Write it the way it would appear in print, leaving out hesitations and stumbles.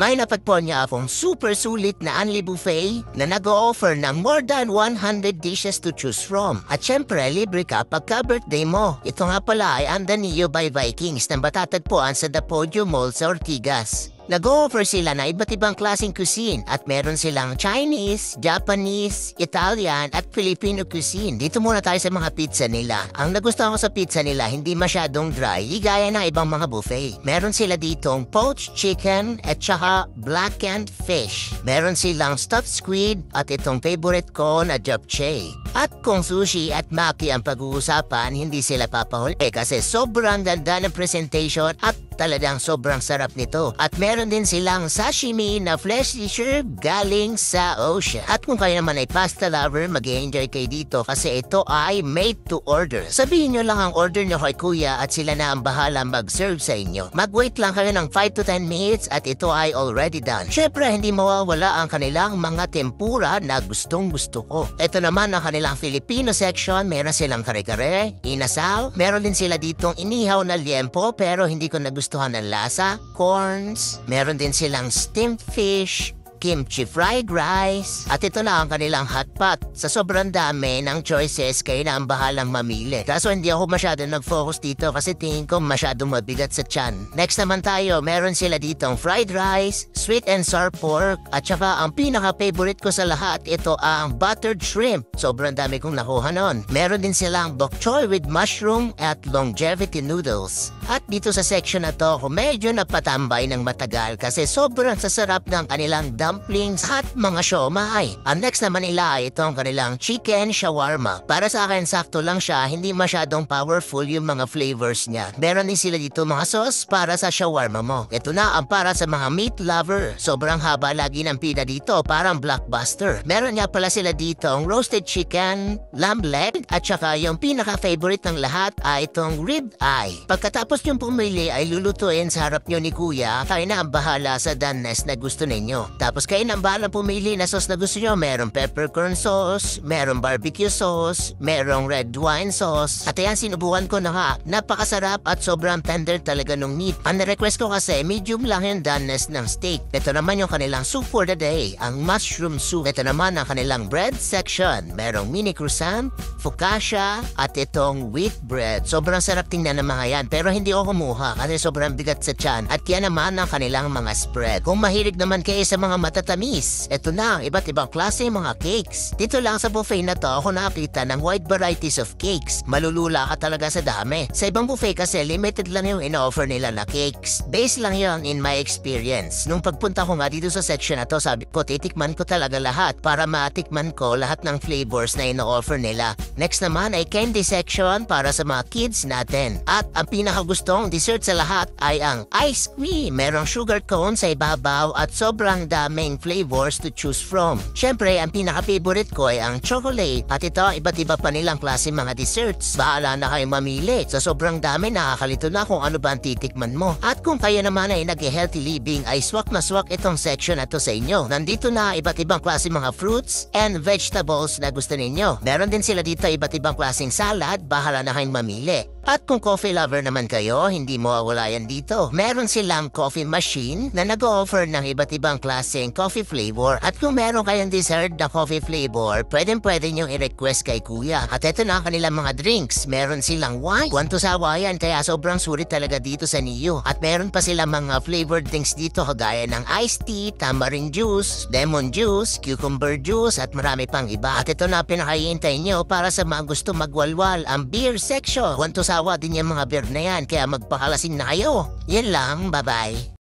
May napagpuan niya akong super sulit na Unli Buffet na nag-o-offer ng more than 100 dishes to choose from. At syempre, libre ka pagka-birthday mo. Ito nga pala ay Andanillo by Vikings na matatagpuan sa The Podium Mall sa Ortigas. Nag-o-offer sila na iba't ibang klaseng cuisine at meron silang Chinese, Japanese, Italian at Filipino cuisine. Dito muna tayo sa mga pizza nila. Ang nagustuhan ko sa pizza nila hindi masyadong dry, gaya ng ibang mga buffet. Meron sila ditong poached chicken at saka blackened fish. Meron silang stuffed squid at itong favorite ko na japchae. At kung sushi at maki ang pag-uusapan, hindi sila papahuli kasi sobrang ganda ng presentation at talagang sobrang sarap nito. At meron din silang sashimi na flesh dish galing sa ocean. At kung kayo naman ay pasta lover, mag-enjoy kayo dito kasi ito ay made to order. Sabihin nyo lang ang order nyo kay kuya at sila na ang bahala mag-serve sa inyo. Mag-wait lang kayo ng 5 to 10 minutes at ito ay already done. Syempre, hindi mawawala ang kanilang mga tempura na gustong gusto ko. Ito naman ang kanilang Filipino section. Meron silang kare-kare, inasal. Meron din sila ditong inihaw na liempo pero hindi ko nagustuhan ang lasa. Corns. Meron din silang steamed fish, kimchi fried rice, at ito na ang kanilang hot pot. Sa sobrang dami ng choices, kayo na ang bahalang mamili. Kaso hindi ako masyado nag-focus dito kasi tingin ko masyadong mabigat sa tiyan. Next naman tayo, meron sila ditong fried rice, sweet and sour pork, at saka ang pinaka-favorite ko sa lahat, ito ang buttered shrimp. Sobrang dami kong nakuha nun. Meron din silang bok choy with mushroom at longevity noodles. At dito sa section na to, ako medyo napatambay ng matagal kasi sobrang sasarap ng kanilang dumplings at mga siomai. Ang next naman nila ay itong kanilang chicken shawarma. Para sa akin, sakto lang siya, hindi masyadong powerful yung mga flavors niya. Meron din sila dito mga sauce para sa shawarma mo. Ito na ang para sa mga meat lover. Sobrang haba lagi ng pila dito, parang blockbuster. Meron nga pala sila dito ang roasted chicken, lamb leg, at saka yung pinaka-favorite ng lahat ay itong rib eye. Pagkatapos yung pumili ay lulutuin sa harap nyo ni kuya, kayo na ang bahala sa danes na gusto ninyo. Tapos kayo na ang bahala pumili na sauce na gusto nyo. Merong peppercorn sauce, merong barbecue sauce, merong red wine sauce. At ayan, sinubukan ko na nga. Napakasarap at sobrang tender talaga nung meat. Ang request ko kasi medium lang yung danes ng steak. Ito naman yung kanilang soup for the day, ang mushroom soup. Ito naman ang kanilang bread section. Merong mini croissant, focaccia, at itong wheat bread. Sobrang sarap tingnan ng mga yan pero hindi ako kumuha kasi sobrang bigat sa tiyan. At yan naman ang kanilang mga spread. Kung mahilig naman kayo sa mga matatamis, ito na ang iba't ibang klase mga cakes. Dito lang sa buffet na to ako nakakita ng wide varieties of cakes. Malulula ka talaga sa dami. Sa ibang buffet kasi limited lang yung in-offer nila na cakes. Based lang yun in my experience. Nung pagpunta ko nga dito sa section na to, sabi ko titikman ko talaga lahat para matikman ko lahat ng flavors na in-offer nila. Next naman ay candy section para sa mga kids natin. At ang pinakagustong dessert sa lahat ay ang ice cream. Merong sugar cone sa ibabaw at sobrang daming flavors to choose from. Syempre, ang pinaka-favorite ko ay ang chocolate. At ito, iba't iba pa nilang klase mga desserts. Bahala na kayo mamili. Sa sobrang dami, nakakalito na kung ano ba ang titikman mo. At kung kayo naman ay nag-healthy living, ay swak na swak itong section na to sa inyo. Nandito na iba't ibang klase mga fruits and vegetables na gusto ninyo. Meron din sila dito iba't ibang klaseng salad. Bahala na kayong mamili. At kung coffee lover naman kayo, hindi mo mawawala yan dito. Meron silang coffee machine na nag-o-offer ng iba't ibang klaseng coffee flavor. At kung meron kayong dessert na coffee flavor, pwede nyong i-request kay kuya. At ito na kanilang mga drinks. Meron silang wine. Kwantusawa yan, kaya sobrang sulit talaga dito sa Niyo. At meron pa silang mga flavored drinks dito kagaya ng iced tea, tamarind juice, lemon juice, cucumber juice, at marami pang iba. At ito na pinakahihintay nyo para sa mga gusto magwalwal, ang beer section. Kwantusawa din yung mga beer na yan, kaya magpakalasing na kayo. Yan lang, bye-bye.